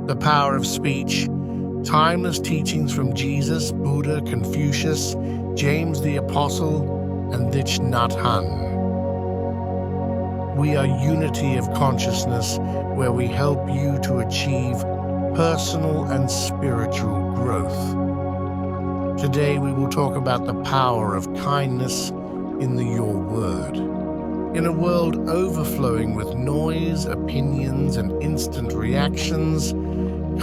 The Power of Speech, timeless teachings from Jesus, Buddha, Confucius, James the Apostle, and Thich Nhat Hanh. We are unity of consciousness where we help you to achieve personal and spiritual growth. Today we will talk about the power of kindness in the Your Word. In a world overflowing with noise, opinions, and instant reactions,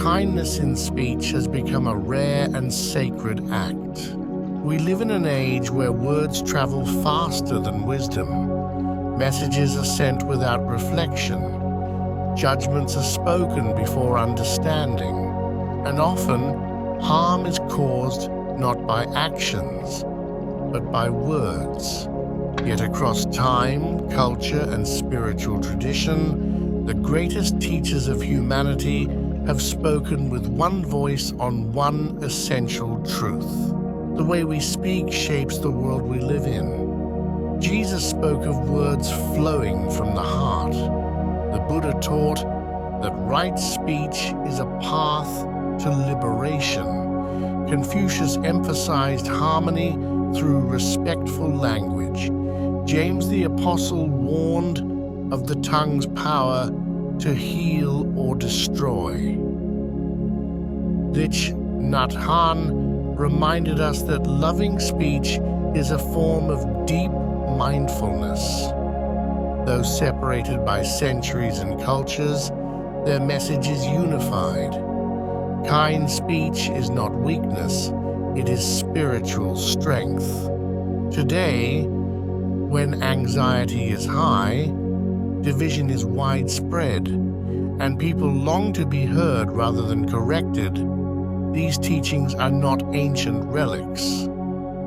kindness in speech has become a rare and sacred act. We live in an age where words travel faster than wisdom. Messages are sent without reflection. Judgments are spoken before understanding. And often, harm is caused not by actions, but by words. Yet across time, culture, and spiritual tradition, the greatest teachers of humanity have spoken with one voice on one essential truth. The way we speak shapes the world we live in. Jesus spoke of words flowing from the heart. The Buddha taught that right speech is a path to liberation. Confucius emphasized harmony through respectful language. James the Apostle warned of the tongue's power to heal or destroy. Thich Nhat Hanh reminded us that loving speech is a form of deep mindfulness. Though separated by centuries and cultures, their message is unified. Kind speech is not weakness, it is spiritual strength. Today, when anxiety is high, division is widespread, and people long to be heard rather than corrected, these teachings are not ancient relics.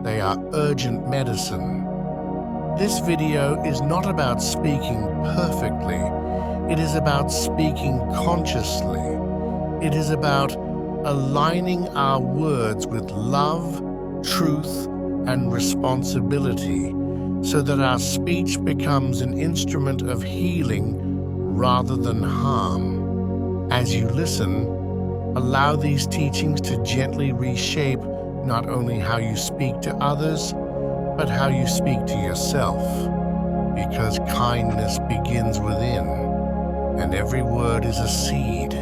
They are urgent medicine. This video is not about speaking perfectly. It is about speaking consciously. It is about aligning our words with love, truth, and responsibility so that our speech becomes an instrument of healing rather than harm. As you listen, allow these teachings to gently reshape not only how you speak to others, but how you speak to yourself. Because kindness begins within, and every word is a seed.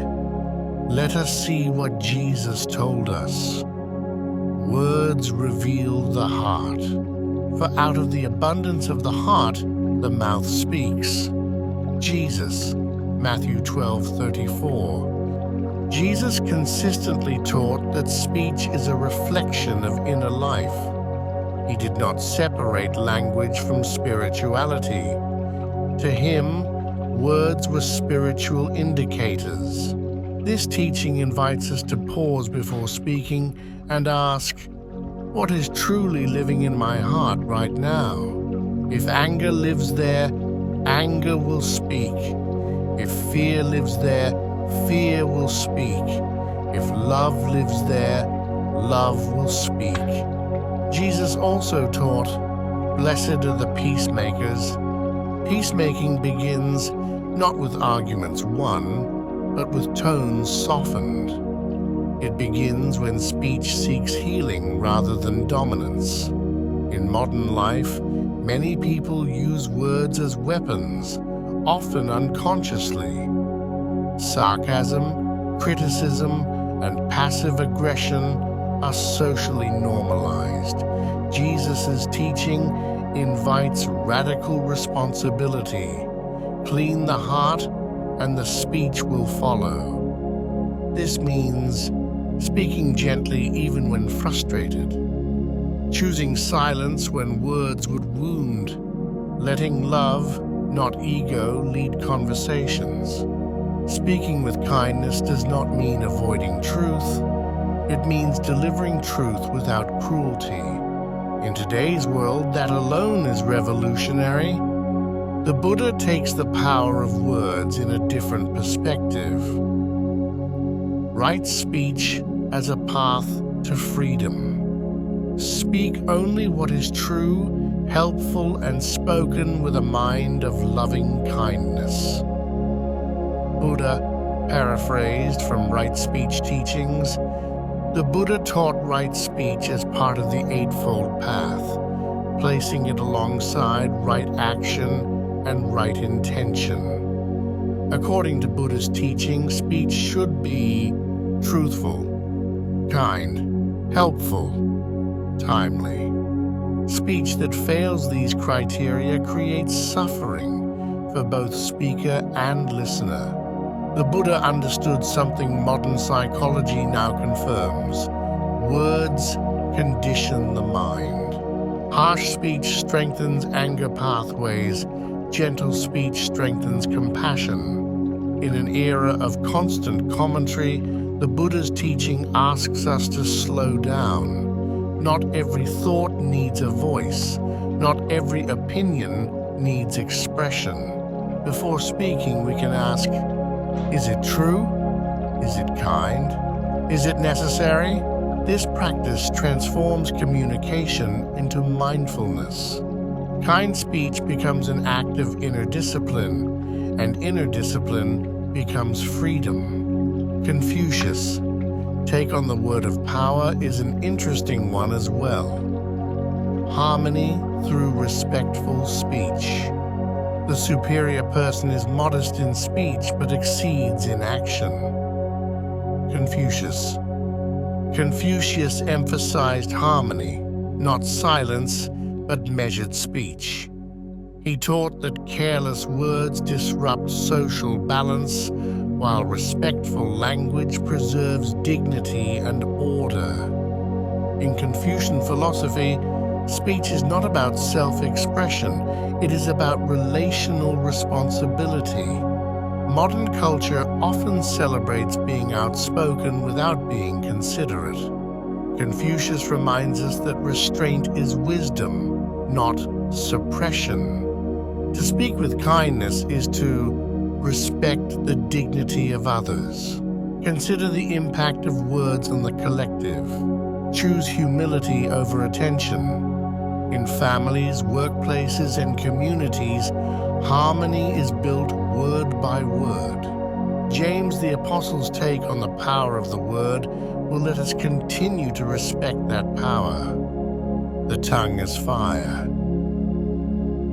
Let us see what Jesus told us. Words reveal the heart, for out of the abundance of the heart, the mouth speaks. Jesus, Matthew 12:34. Jesus consistently taught that speech is a reflection of inner life. He did not separate language from spirituality. To him, words were spiritual indicators. This teaching invites us to pause before speaking and ask, what is truly living in my heart right now? If anger lives there, anger will speak. If fear lives there, fear will speak. If love lives there, love will speak. Jesus also taught, "Blessed are the peacemakers." Peacemaking begins not with arguments won, but with tones softened. It begins when speech seeks healing rather than dominance. In modern life, many people use words as weapons, often unconsciously. Sarcasm, criticism, and passive aggression are socially normalized. Jesus' teaching invites radical responsibility. Clean the heart, and the speech will follow. This means speaking gently even when frustrated, choosing silence when words would wound, letting love, not ego, lead conversations. Speaking with kindness does not mean avoiding truth. It means delivering truth without cruelty. In today's world, that alone is revolutionary. The Buddha takes the power of words in a different perspective. Right speech as a path to freedom. Speak only what is true, helpful, and spoken with a mind of loving kindness. Buddha, Paraphrased from Right Speech Teachings, the Buddha taught right speech as part of the Eightfold Path, placing it alongside right action and right intention. According to Buddha's teaching, speech should be truthful, kind, helpful, timely. Speech that fails these criteria creates suffering for both speaker and listener. The Buddha understood something modern psychology now confirms. Words condition the mind. Harsh speech strengthens anger pathways. Gentle speech strengthens compassion. In an era of constant commentary, the Buddha's teaching asks us to slow down. Not every thought needs a voice. Not every opinion needs expression. Before speaking, we can ask, is it true? Is it kind? Is it necessary? This practice transforms communication into mindfulness. Kind speech becomes an act of inner discipline, and inner discipline becomes freedom. Confucius' take on the word of power is an interesting one as well. Harmony through respectful speech. The superior person is modest in speech but exceeds in action. Confucius emphasized harmony, not silence, but measured speech. He taught that careless words disrupt social balance, while respectful language preserves dignity and order. In Confucian philosophy, speech is not about self-expression, it is about relational responsibility. Modern culture often celebrates being outspoken without being considerate. Confucius reminds us that restraint is wisdom, not suppression. To speak with kindness is to respect the dignity of others. Consider the impact of words on the collective. Choose humility over attention. In families, workplaces, and communities, harmony is built word by word. James the Apostle's take on the power of the word will let us continue to respect that power. The tongue is fire.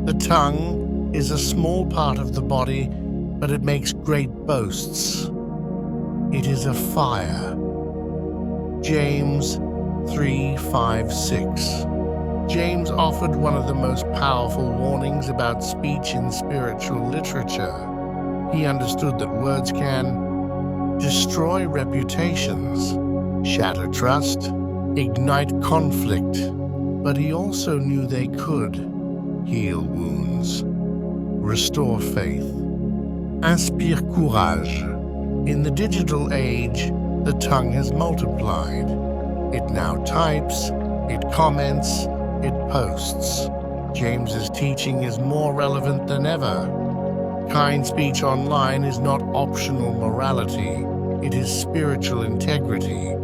The tongue is a small part of the body, but it makes great boasts. It is a fire. James 3:5-6. James offered one of the most powerful warnings about speech in spiritual literature. He understood that words can destroy reputations, shatter trust, ignite conflict, but he also knew they could heal wounds, restore faith, inspire courage. In the digital age, the tongue has multiplied. It now types, it comments, it posts. James's teaching is more relevant than ever. Kind speech online is not optional morality, it is spiritual integrity.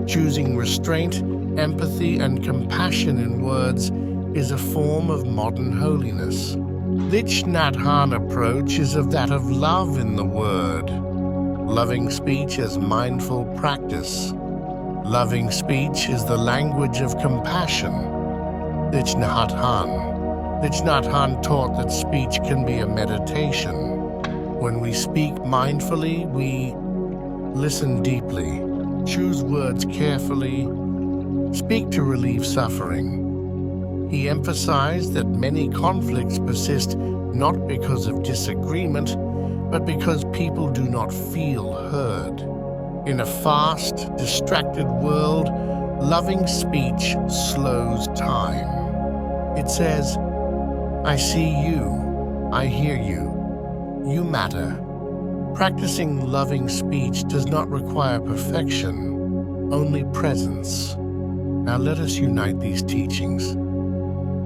Choosing restraint, empathy, and compassion in words is a form of modern holiness. Thich Nhat Hanh approach is of that of love in the word. Loving speech as mindful practice. Loving speech is the language of compassion. Thich Nhat Hanh taught that speech can be a meditation. When we speak mindfully, we listen deeply, choose words carefully, speak to relieve suffering. He emphasized that many conflicts persist not because of disagreement, but because people do not feel heard. In a fast, distracted world, loving speech slows time. It says, I see you, I hear you, you matter. Practicing loving speech does not require perfection, only presence. Now let us unite these teachings.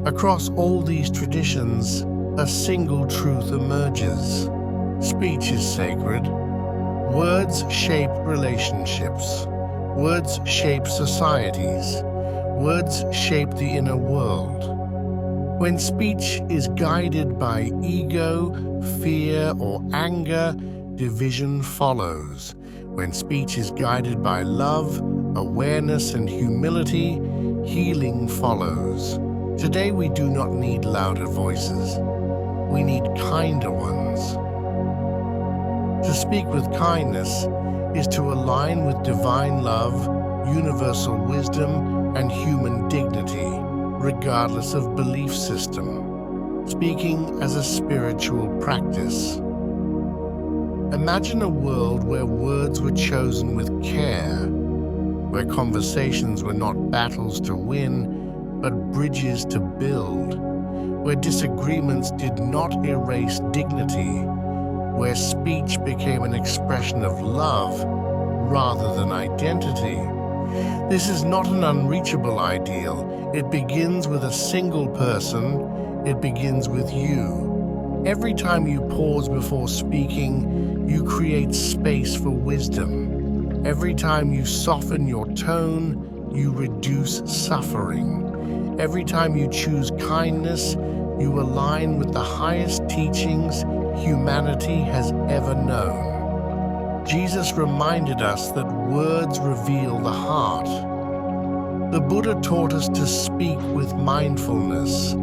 Across all these traditions, a single truth emerges. Speech is sacred. Words shape relationships. Words shape societies. Words shape the inner world. When speech is guided by ego, fear, or anger, division follows. When speech is guided by love, awareness, and humility, healing follows. Today we do not need louder voices. We need kinder ones. To speak with kindness is to align with divine love, universal wisdom, and human dignity, regardless of belief system. Speaking as a spiritual practice. Imagine a world where words were chosen with care, where conversations were not battles to win, but bridges to build, where disagreements did not erase dignity, where speech became an expression of love rather than identity. This is not an unreachable ideal. It begins with a single person. It begins with you. Every time you pause before speaking, you create space for wisdom. Every time you soften your tone, you reduce suffering. Every time you choose kindness, you align with the highest teachings humanity has ever known. Jesus reminded us that words reveal the heart. The Buddha taught us to speak with mindfulness.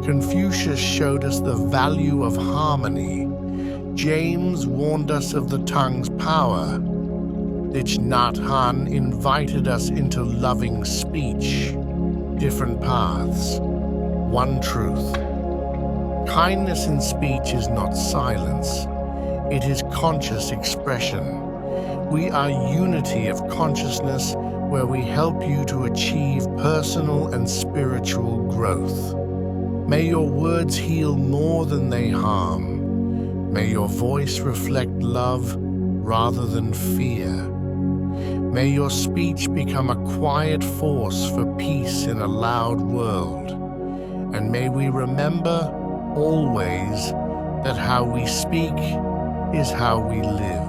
Confucius showed us the value of harmony. James warned us of the tongue's power. Thich Nhat Hanh invited us into loving speech. Different paths, one truth. Kindness in speech is not silence. It is conscious expression. We are unity of consciousness where we help you to achieve personal and spiritual growth. May your words heal more than they harm. May your voice reflect love rather than fear. May your speech become a quiet force for peace in a loud world. And may we remember always that how we speak is how we live.